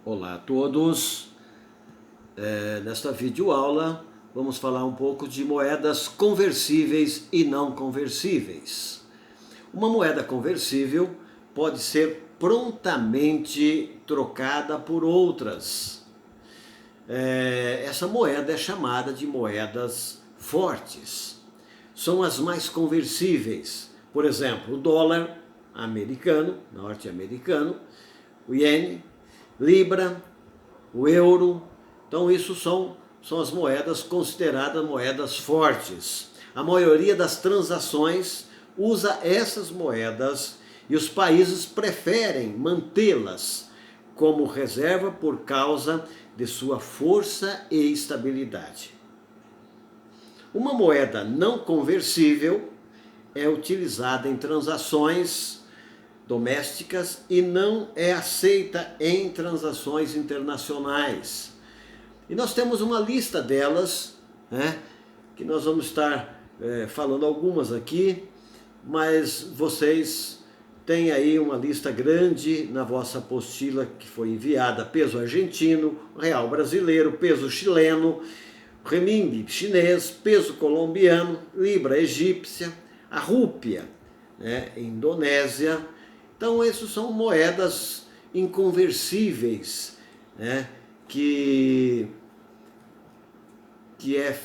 Olá a todos. Nesta videoaula vamos falar um pouco de moedas conversíveis e não conversíveis. Uma moeda conversível pode ser prontamente trocada por outras. Essa moeda é chamada de moedas fortes. São as mais conversíveis. Por exemplo, o dólar americano, norte-americano, o iene, libra, o euro. Então isso são as moedas consideradas moedas fortes. A maioria das transações usa essas moedas e os países preferem mantê-las como reserva por causa de sua força e estabilidade. Uma moeda não conversível é utilizada em transações domésticas e não é aceita em transações internacionais. E nós temos uma lista delas, né, que nós vamos estar falando algumas aqui, mas vocês têm aí uma lista grande na vossa apostila que foi enviada: peso argentino, real brasileiro, peso chileno, renminbi chinês, peso colombiano, libra egípcia, a rúpia, né, Indonésia. Então, essas são moedas inconversíveis, né, que é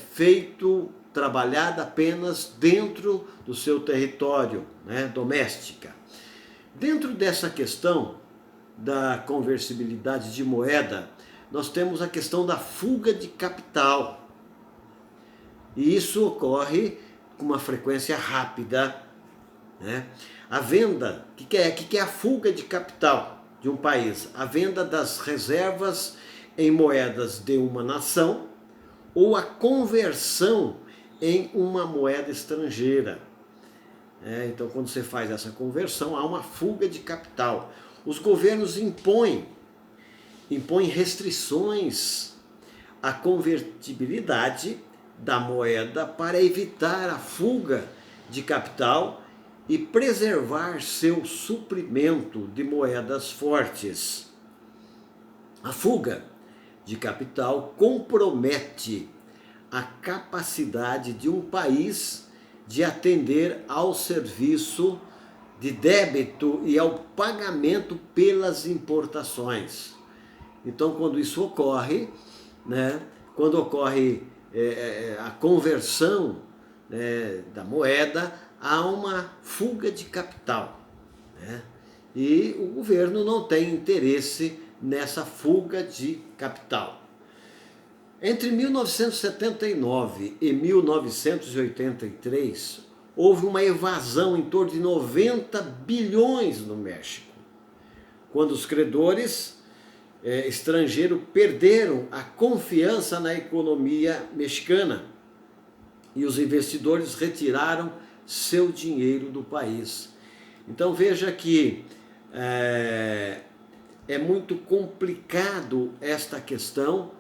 trabalhada apenas dentro do seu território, né, doméstica. Dentro dessa questão da conversibilidade de moeda, nós temos a questão da fuga de capital. E isso ocorre com uma frequência rápida, né? A venda, o que é a fuga de capital de um país? A venda das reservas em moedas de uma nação ou a conversão em uma moeda estrangeira. Então, quando você faz essa conversão, há uma fuga de capital. Os governos impõem restrições à convertibilidade da moeda para evitar a fuga de capital e preservar seu suprimento de moedas fortes. A fuga de capital compromete a capacidade de um país de atender ao serviço de débito e ao pagamento pelas importações. Então, quando isso ocorre, né, quando ocorre a conversão, né, da moeda, há uma fuga de capital, né? E o governo não tem interesse nessa fuga de capital. Entre 1979 e 1983, houve uma evasão em torno de 90 bilhões no México, quando os credores estrangeiros perderam a confiança na economia mexicana e os investidores retiraram seu dinheiro do país. Então veja que é muito complicado esta questão,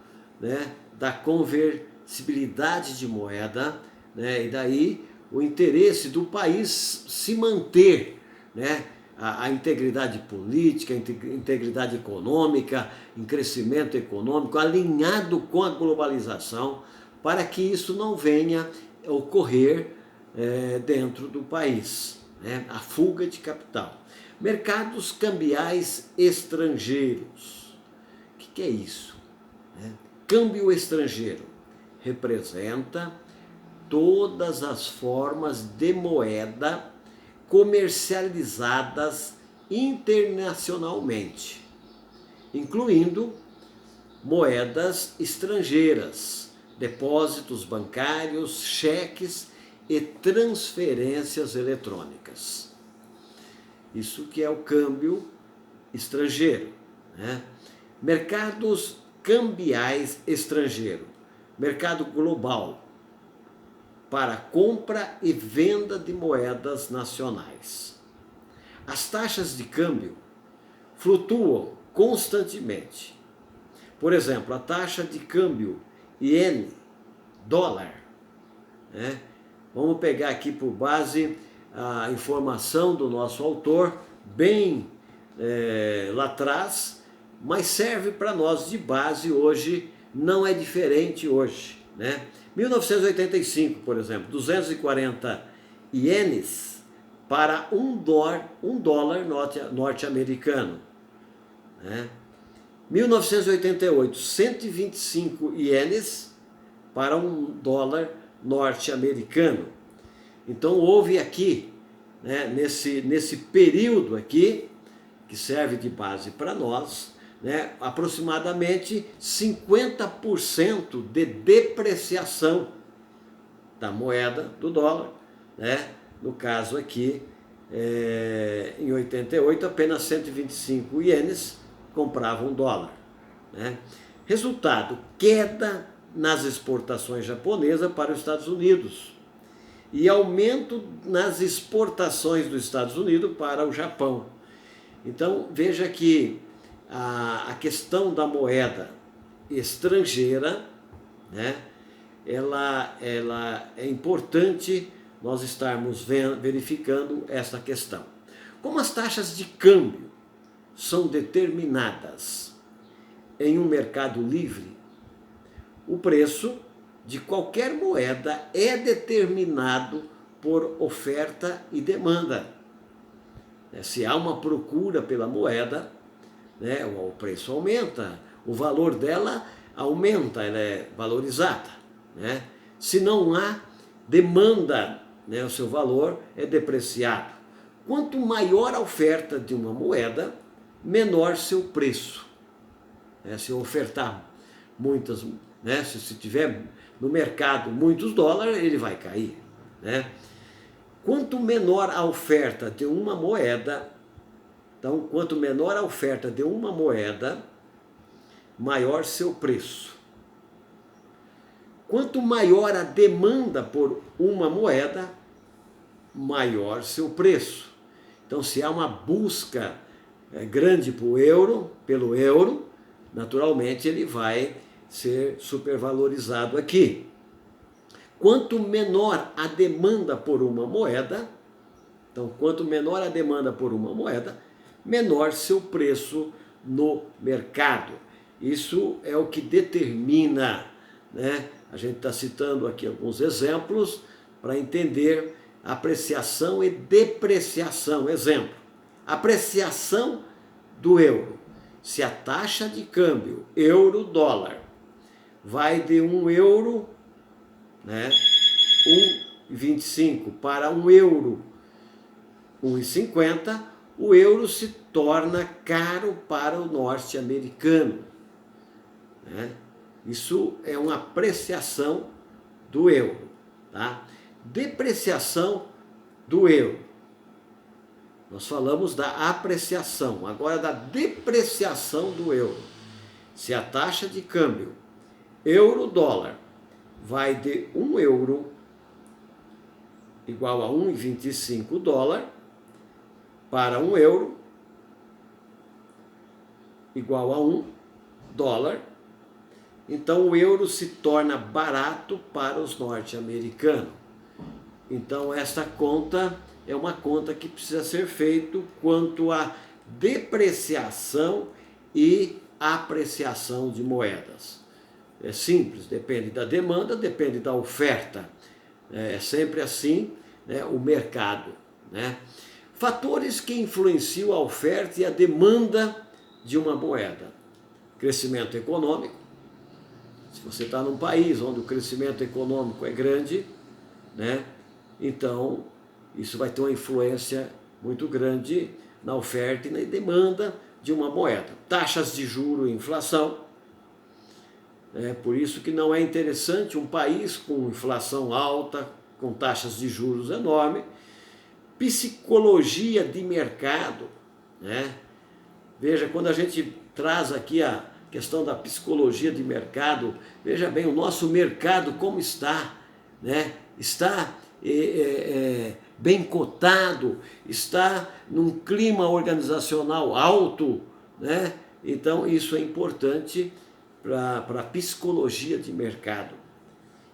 né, da conversibilidade de moeda, né, e daí o interesse do país se manter, né, a integridade política, a integridade econômica, em crescimento econômico, alinhado com a globalização, para que isso não venha a ocorrer dentro do país, né? A fuga de capital. Mercados cambiais estrangeiros. O que é isso? Câmbio estrangeiro representa todas as formas de moeda comercializadas internacionalmente, incluindo moedas estrangeiras, depósitos bancários, cheques e transferências eletrônicas. Isso que é o câmbio estrangeiro, né? Mercados cambiais estrangeiro, mercado global, para compra e venda de moedas nacionais. As taxas de câmbio flutuam constantemente. Por exemplo, a taxa de câmbio iene, dólar, né? Vamos pegar aqui por base a informação do nosso autor, bem lá atrás, mas serve para nós de base hoje, não é diferente hoje, né? 1985, por exemplo, 240 ienes para um dólar norte-americano, né? 1988, 125 ienes para um dólar norte-americano. Então houve aqui, né, nesse período aqui, que serve de base para nós, né, aproximadamente 50% de depreciação da moeda do dólar, né? No caso aqui, em 88, apenas 125 ienes compravam dólar, né? Resultado, queda nas exportações japonesas para os Estados Unidos e aumento nas exportações dos Estados Unidos para o Japão. Então veja que a questão da moeda estrangeira, né, ela é importante nós estarmos verificando essa questão. Como as taxas de câmbio são determinadas em um mercado livre, o preço de qualquer moeda é determinado por oferta e demanda. Se há uma procura pela moeda, né, o preço aumenta, o valor dela aumenta, ela é valorizada, né? Se não há demanda, né, o seu valor é depreciado. Quanto maior a oferta de uma moeda, menor seu preço. Se eu ofertar muitas, né, se tiver no mercado muitos dólares, ele vai cair, né? Quanto menor a oferta de uma moeda, então quanto menor a oferta de uma moeda, maior seu preço. Quanto maior a demanda por uma moeda, maior seu preço. Então, se há uma busca grande pelo euro, naturalmente ele vai ser supervalorizado aqui. Quanto menor a demanda por uma moeda, então quanto menor a demanda por uma moeda, menor seu preço no mercado. Isso é o que determina, né? A gente está citando aqui alguns exemplos para entender apreciação e depreciação. Exemplo, apreciação do euro. Se a taxa de câmbio euro-dólar vai de 1 euro, né, 1,25 para 1 euro, 1,50, o euro se torna caro para o norte-americano, né? Isso é uma apreciação do euro, tá? Depreciação do euro. Nós falamos da apreciação, agora da depreciação do euro. Se a taxa de câmbio euro-dólar vai de 1 euro igual a 1,25 dólar para 1 euro igual a 1 dólar, então o euro se torna barato para os norte-americanos. Então esta conta é uma conta que precisa ser feita quanto à depreciação e apreciação de moedas. É simples, depende da demanda, depende da oferta. É sempre assim, né, o mercado, né? Fatores que influenciam a oferta e a demanda de uma moeda. Crescimento econômico. Se você está num país onde o crescimento econômico é grande, né, então isso vai ter uma influência muito grande na oferta e na demanda de uma moeda. Taxas de juros e inflação. É por isso que não é interessante um país com inflação alta, com taxas de juros enormes. Psicologia de mercado, né? Veja, quando a gente traz aqui a questão da psicologia de mercado, veja bem, o nosso mercado como está, né? Está bem cotado, está num clima organizacional alto, né? Então isso é importante para a psicologia de mercado.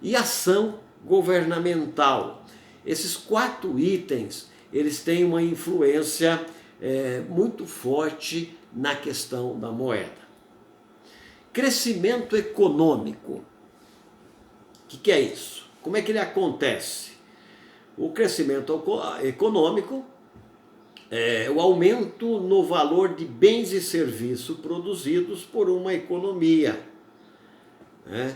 E ação governamental. Esses 4 itens, eles têm uma influência muito forte na questão da moeda. Crescimento econômico. O que é isso? Como é que ele acontece? O crescimento econômico é o aumento no valor de bens e serviços produzidos por uma economia, né?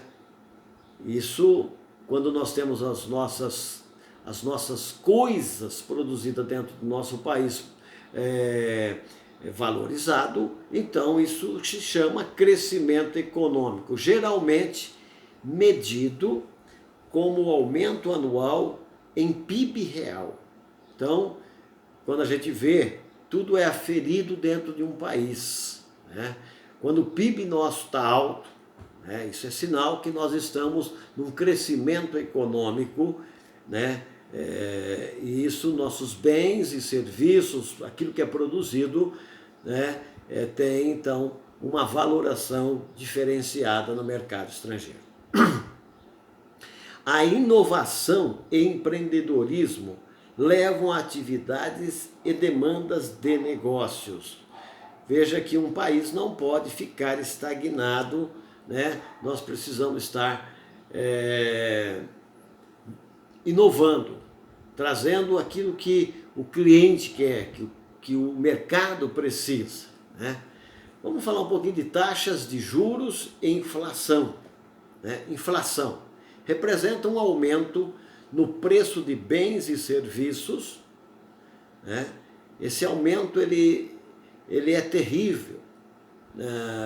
Isso, quando nós temos as nossas coisas produzidas dentro do nosso país valorizado, então isso se chama crescimento econômico, geralmente medido como aumento anual em PIB real. Então, quando a gente vê, tudo é aferido dentro de um país, né? Quando o PIB nosso está alto, né, isso é sinal que nós estamos num crescimento econômico, né? E isso, nossos bens e serviços, aquilo que é produzido, né, tem então uma valoração diferenciada no mercado estrangeiro. A inovação e empreendedorismo levam a atividades e demandas de negócios. Veja que um país não pode ficar estagnado, né? Nós precisamos estar inovando, trazendo aquilo que o cliente quer, que o mercado precisa, né? Vamos falar um pouquinho de taxas de juros e inflação, né? Inflação representa um aumento no preço de bens e serviços, né? Esse aumento ele é terrível.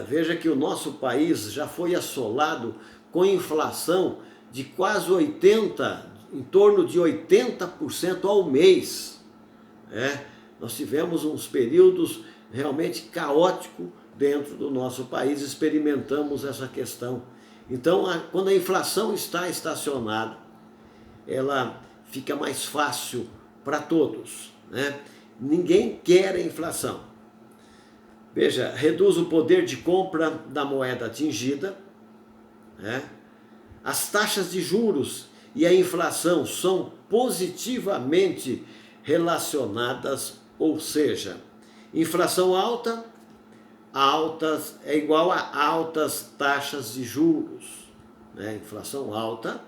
Veja que o nosso país já foi assolado com inflação de quase 80%, em torno de 80% ao mês. Nós tivemos uns períodos realmente caóticos dentro do nosso país, experimentamos essa questão. Então, quando a inflação está estacionada, ela fica mais fácil para todos, né? Ninguém quer a inflação. Veja, reduz o poder de compra da moeda atingida, né? As taxas de juros e a inflação são positivamente relacionadas, ou seja, inflação alta é igual a altas taxas de juros, né? Inflação alta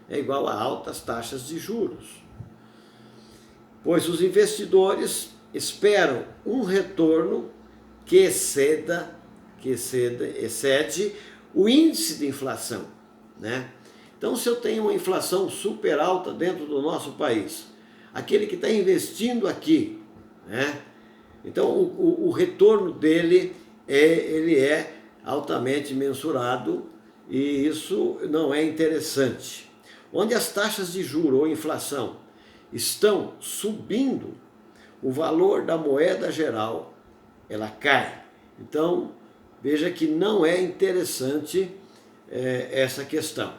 é igual a altas taxas de juros, pois os investidores esperam um retorno que excede o índice de inflação, né? Então, se eu tenho uma inflação super alta dentro do nosso país, aquele que está investindo aqui, né? Então, o retorno dele ele é altamente mensurado e isso não é interessante. Onde as taxas de juros ou inflação estão subindo, o valor da moeda geral ela cai. Então, veja que não é interessante essa questão.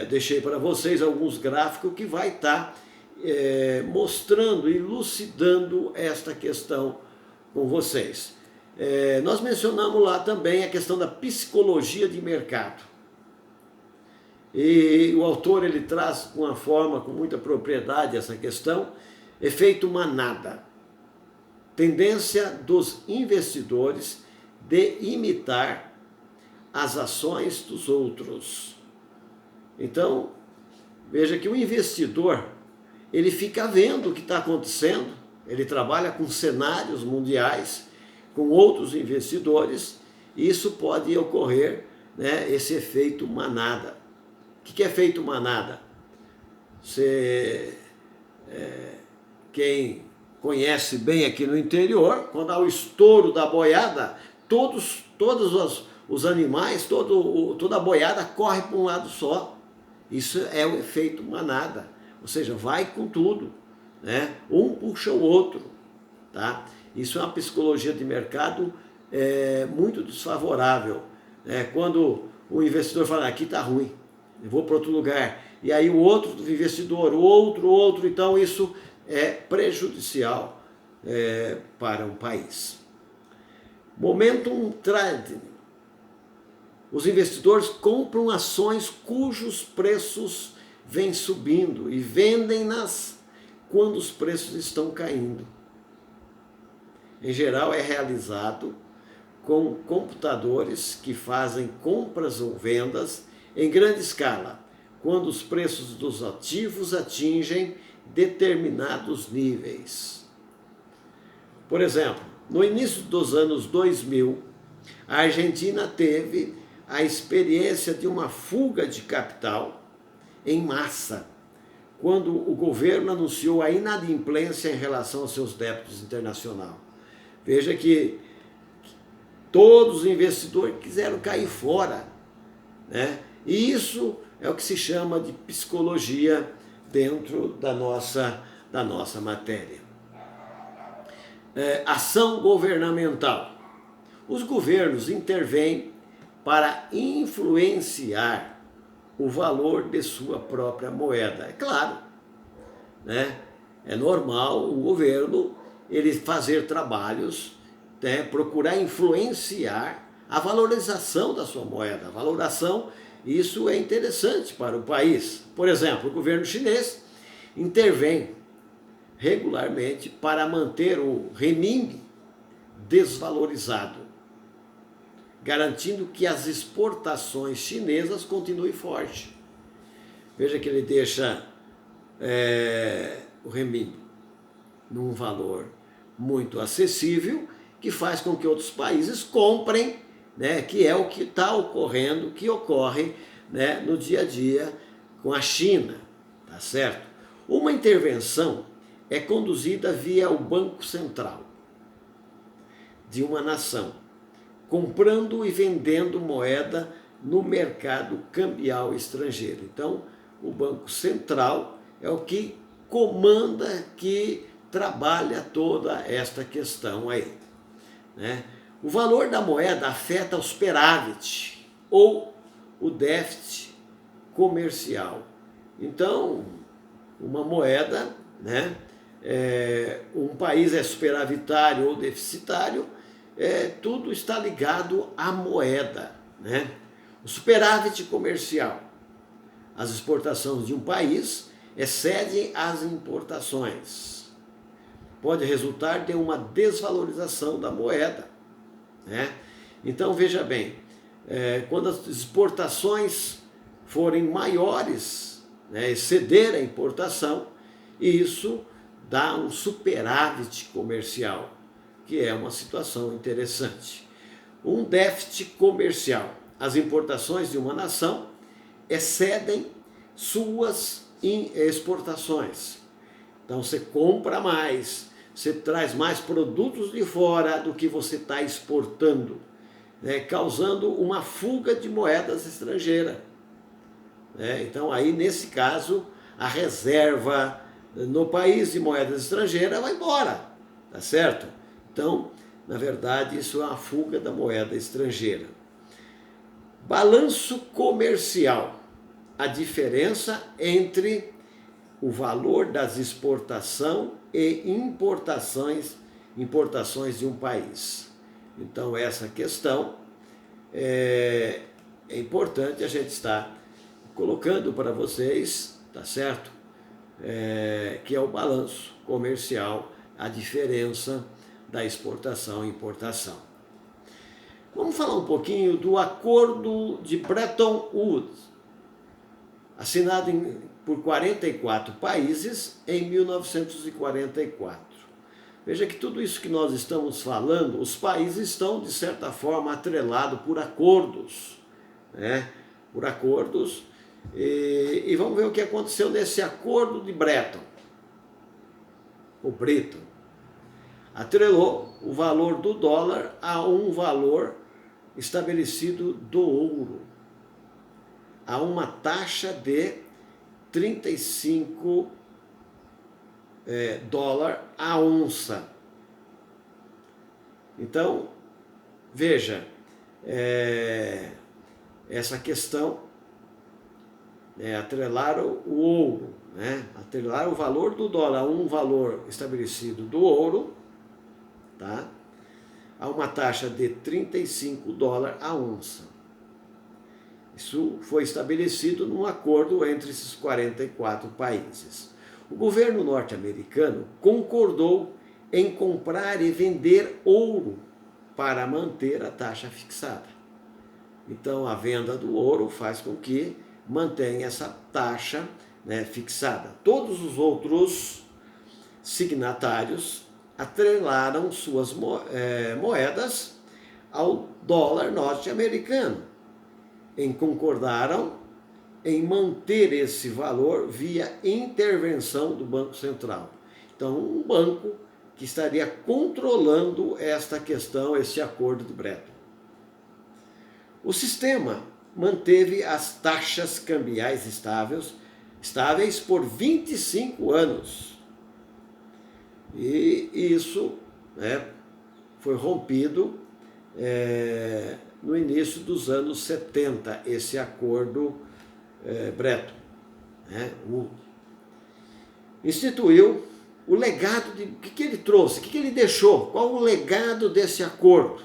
Deixei para vocês alguns gráficos que vai estar mostrando, elucidando esta questão com vocês. Nós mencionamos lá também a questão da psicologia de mercado. E o autor ele traz com muita propriedade essa questão, efeito manada. Tendência dos investidores de imitar as ações dos outros. Então, veja que o investidor, ele fica vendo o que está acontecendo, ele trabalha com cenários mundiais, com outros investidores, e isso pode ocorrer, né, esse efeito manada. O que é efeito manada? Quem conhece bem aqui no interior, quando há o estouro da boiada, todos os animais, toda a boiada corre para um lado só. Isso é o efeito manada, ou seja, vai com tudo, né? Um puxa o outro, tá? Isso é uma psicologia de mercado muito desfavorável, né? Quando o investidor fala, aqui está ruim, eu vou para outro lugar, e aí o outro investidor, outro, então isso é prejudicial para um país. Momentum trading. Os investidores compram ações cujos preços vêm subindo e vendem-nas quando os preços estão caindo. em geral, é realizado com computadores que fazem compras ou vendas em grande escala, quando os preços dos ativos atingem determinados níveis. Por exemplo, no início dos anos 2000, a Argentina teve a experiência de uma fuga de capital em massa, quando o governo anunciou a inadimplência em relação aos seus débitos internacionais. Veja que todos os investidores quiseram cair fora, né? E isso é o que se chama de psicologia dentro da nossa matéria. Ação governamental. Os governos intervêm para influenciar o valor de sua própria moeda. É claro, né? É normal o governo ele fazer trabalhos, né, procurar influenciar a valorização da sua moeda. A valoração, isso é interessante para o país. Por exemplo, o governo chinês intervém regularmente para manter o renminbi desvalorizado, garantindo que as exportações chinesas continuem fortes. Veja que ele deixa o renminbi num valor muito acessível, que faz com que outros países comprem, né, que é o que está ocorrendo, que ocorre, né, no dia a dia com a China, tá certo? Uma intervenção é conduzida via o Banco Central de uma nação, comprando e vendendo moeda no mercado cambial estrangeiro. Então, o Banco Central é o que comanda, que trabalha toda esta questão aí, né? O valor da moeda afeta o superávit ou o déficit comercial. Então, uma moeda, né, um país é superavitário ou deficitário, tudo está ligado à moeda, né? O superávit comercial. As exportações de um país excedem as importações. Pode resultar de uma desvalorização da moeda, né? Então, veja bem, quando as exportações forem maiores, né, exceder a importação, isso dá um superávit comercial, que é uma situação interessante. Um déficit comercial. As importações de uma nação excedem suas exportações. Então você compra mais, você traz mais produtos de fora do que você está exportando, né, causando uma fuga de moedas estrangeiras. Então aí, nesse caso, a reserva no país de moedas estrangeiras vai embora, tá certo? Então, na verdade, isso é uma fuga da moeda estrangeira. Balanço comercial. A diferença entre o valor das exportações e importações de um país. Então, essa questão é importante a gente estar colocando para vocês, tá certo? Que é o balanço comercial, a diferença da exportação e importação. Vamos falar um pouquinho do Acordo de Bretton Woods, assinado por 44 países em 1944. Veja que tudo isso que nós estamos falando, os países estão, de certa forma, atrelados por acordos, né? Por acordos. E vamos ver o que aconteceu nesse Acordo de Bretton. O Bretton atrelou o valor do dólar a um valor estabelecido do ouro, a uma taxa de 35 dólares a onça. Então, veja, essa questão, atrelar o ouro, né? Atrelar o valor do dólar a um valor estabelecido do ouro, tá? A uma taxa de 35 dólares a onça. Isso foi estabelecido num acordo entre esses 44 países. O governo norte-americano concordou em comprar e vender ouro para manter a taxa fixada. Então, a venda do ouro faz com que mantenha essa taxa, né, fixada. Todos os outros signatários atrelaram suas moedas ao dólar norte-americano, concordaram em manter esse valor via intervenção do Banco Central. Então, um banco que estaria controlando esta questão, esse acordo de Bretton. O sistema manteve as taxas cambiais estáveis por 25 anos. E isso, né, foi rompido no início dos anos 70, esse acordo Bretton. Né, instituiu o legado de o que ele trouxe, o que ele deixou, qual o legado desse acordo.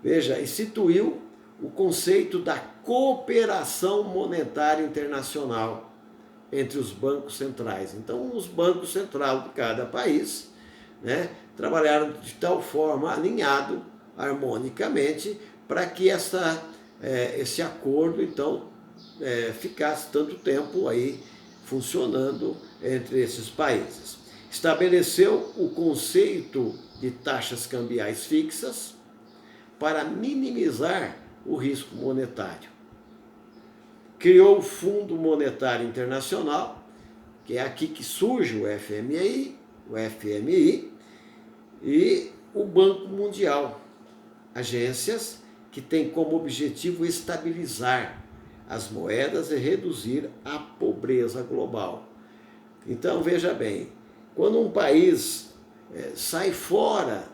Veja, instituiu o conceito da cooperação monetária internacional entre os bancos centrais. Então, os bancos centrais de cada país, né, trabalharam de tal forma, alinhado, harmonicamente, para que esse acordo, então, ficasse tanto tempo aí funcionando entre esses países. Estabeleceu o conceito de taxas cambiais fixas para minimizar o risco monetário. Criou o Fundo Monetário Internacional, que é aqui que surge o FMI e o Banco Mundial, agências que têm como objetivo estabilizar as moedas e reduzir a pobreza global. Então, veja bem, quando um país sai fora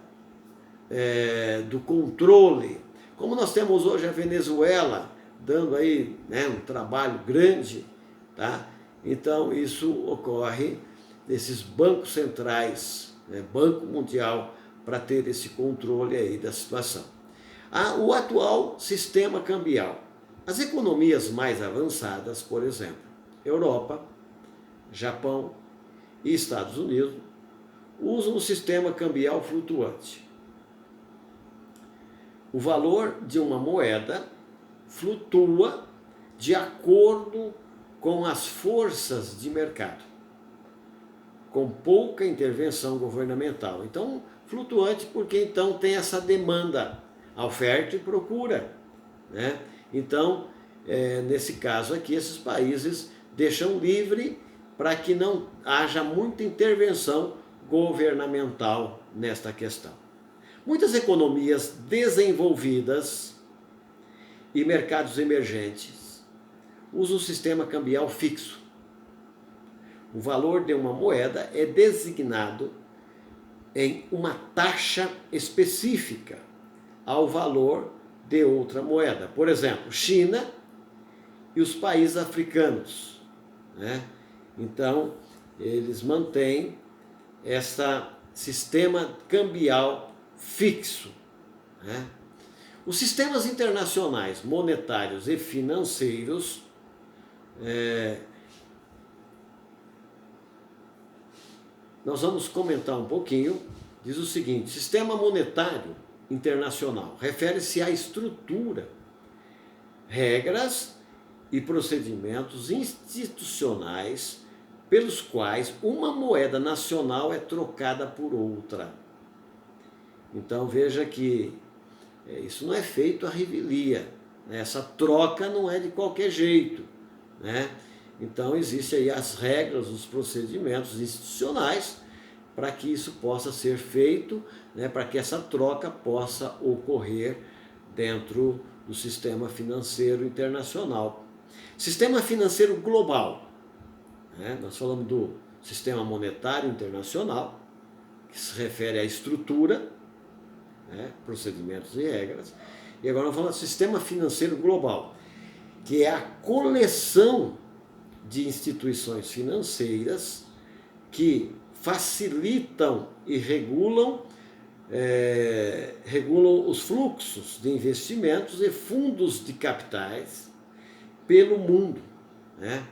do controle, como nós temos hoje a Venezuela, dando aí, né, um trabalho grande, tá? Então, isso ocorre nesses bancos centrais, né, Banco Mundial, para ter esse controle aí da situação. O atual sistema cambial. As economias mais avançadas, por exemplo, Europa, Japão e Estados Unidos, usam o sistema cambial flutuante. O valor de uma moeda flutua de acordo com as forças de mercado, com pouca intervenção governamental. Então, flutuante porque então tem essa demanda, a oferta e procura, né? Então, nesse caso aqui, esses países deixam livre para que não haja muita intervenção governamental nesta questão. Muitas economias desenvolvidas e mercados emergentes usam o sistema cambial fixo. O valor de uma moeda é designado em uma taxa específica ao valor de outra moeda. Por exemplo, China e os países africanos, né? Então, eles mantêm esse sistema cambial fixo, né? Os sistemas internacionais monetários e financeiros nós vamos comentar um pouquinho. Diz o seguinte: sistema monetário internacional refere-se à estrutura, regras e procedimentos institucionais pelos quais uma moeda nacional é trocada por outra. Então veja que isso não é feito à revelia, né? Essa troca não é de qualquer jeito, né? Então existem aí as regras, os procedimentos institucionais para que isso possa ser feito, né? Para que essa troca possa ocorrer dentro do sistema financeiro internacional. Sistema financeiro global, né? Nós falamos do sistema monetário internacional, que se refere à estrutura, né, procedimentos e regras. E agora nós falamos do sistema financeiro global, que é a coleção de instituições financeiras que facilitam e regulam os fluxos de investimentos e fundos de capitais pelo mundo, né,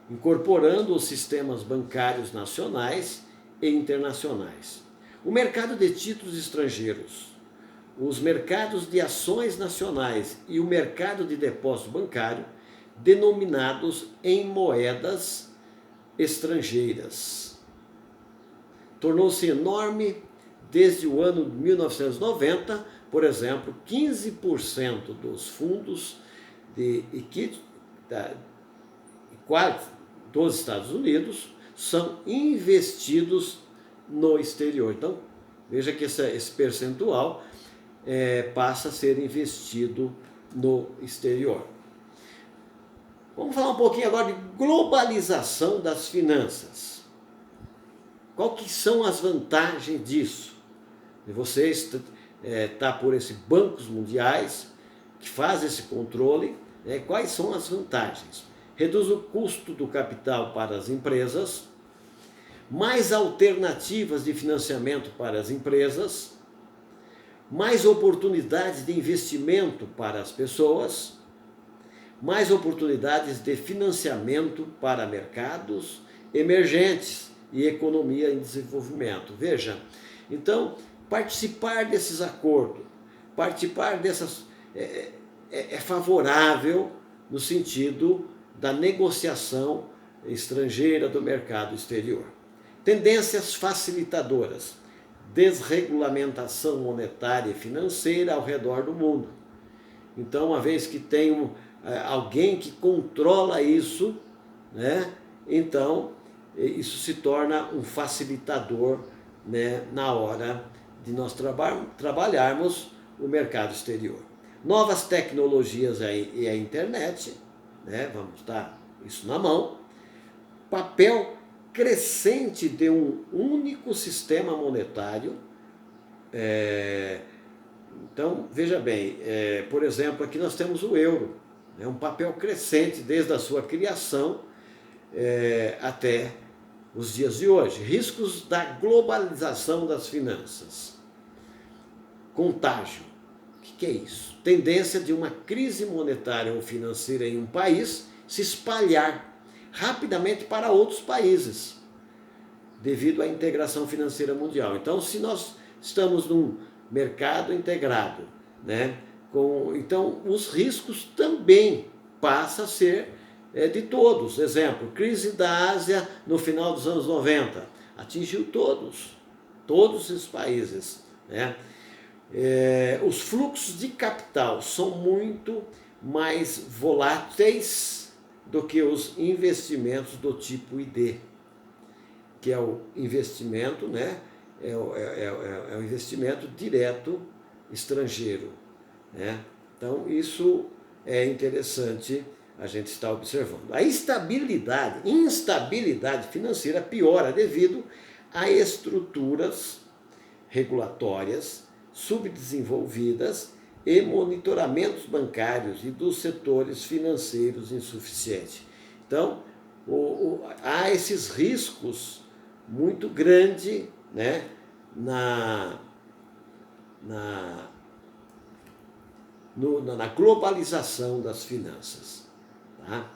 incorporando os sistemas bancários nacionais e internacionais. O mercado de títulos estrangeiros, os mercados de ações nacionais e o mercado de depósito bancário, denominados em moedas estrangeiras. Tornou-se enorme desde o ano de 1990, por exemplo, 15% dos fundos dos Estados Unidos são investidos no exterior. Então, veja que esse percentual passa a ser investido no exterior. Vamos falar um pouquinho agora de globalização das finanças. Qual que são as vantagens disso? Você está por esses bancos mundiais que fazem esse controle. Quais são as vantagens? Reduz o custo do capital para as empresas, mais alternativas de financiamento para as empresas, mais oportunidades de investimento para as pessoas, mais oportunidades de financiamento para mercados emergentes e economia em desenvolvimento. Veja, então, participar desses acordos, participar dessas é favorável no sentido da negociação estrangeira do mercado exterior. Tendências facilitadoras, desregulamentação monetária e financeira ao redor do mundo. Então, uma vez que tem alguém que controla isso, né, então isso se torna um facilitador, né, na hora de nós trabalharmos o mercado exterior. Novas tecnologias e a internet, né, vamos dar isso na mão. Papel crescente de um único sistema monetário. Então, veja bem, por exemplo, aqui nós temos o euro, um papel crescente desde a sua criação até os dias de hoje. Riscos da globalização das finanças. Contágio. O que é isso? Tendência de uma crise monetária ou financeira em um país se espalhar rapidamente para outros países, devido à integração financeira mundial. Então, se nós estamos num mercado integrado, né, então os riscos também passam a ser de todos. Exemplo, crise da Ásia no final dos anos 90, atingiu todos esses países, né? Os fluxos de capital são muito mais voláteis do que os investimentos do tipo ID, que é o investimento, né? É o investimento direto estrangeiro, né? Então, isso é interessante a gente estar observando. A instabilidade financeira piora devido a estruturas regulatórias subdesenvolvidas e monitoramentos bancários e dos setores financeiros insuficientes. Então, há esses riscos muito grandes, né, na globalização das finanças. Tá?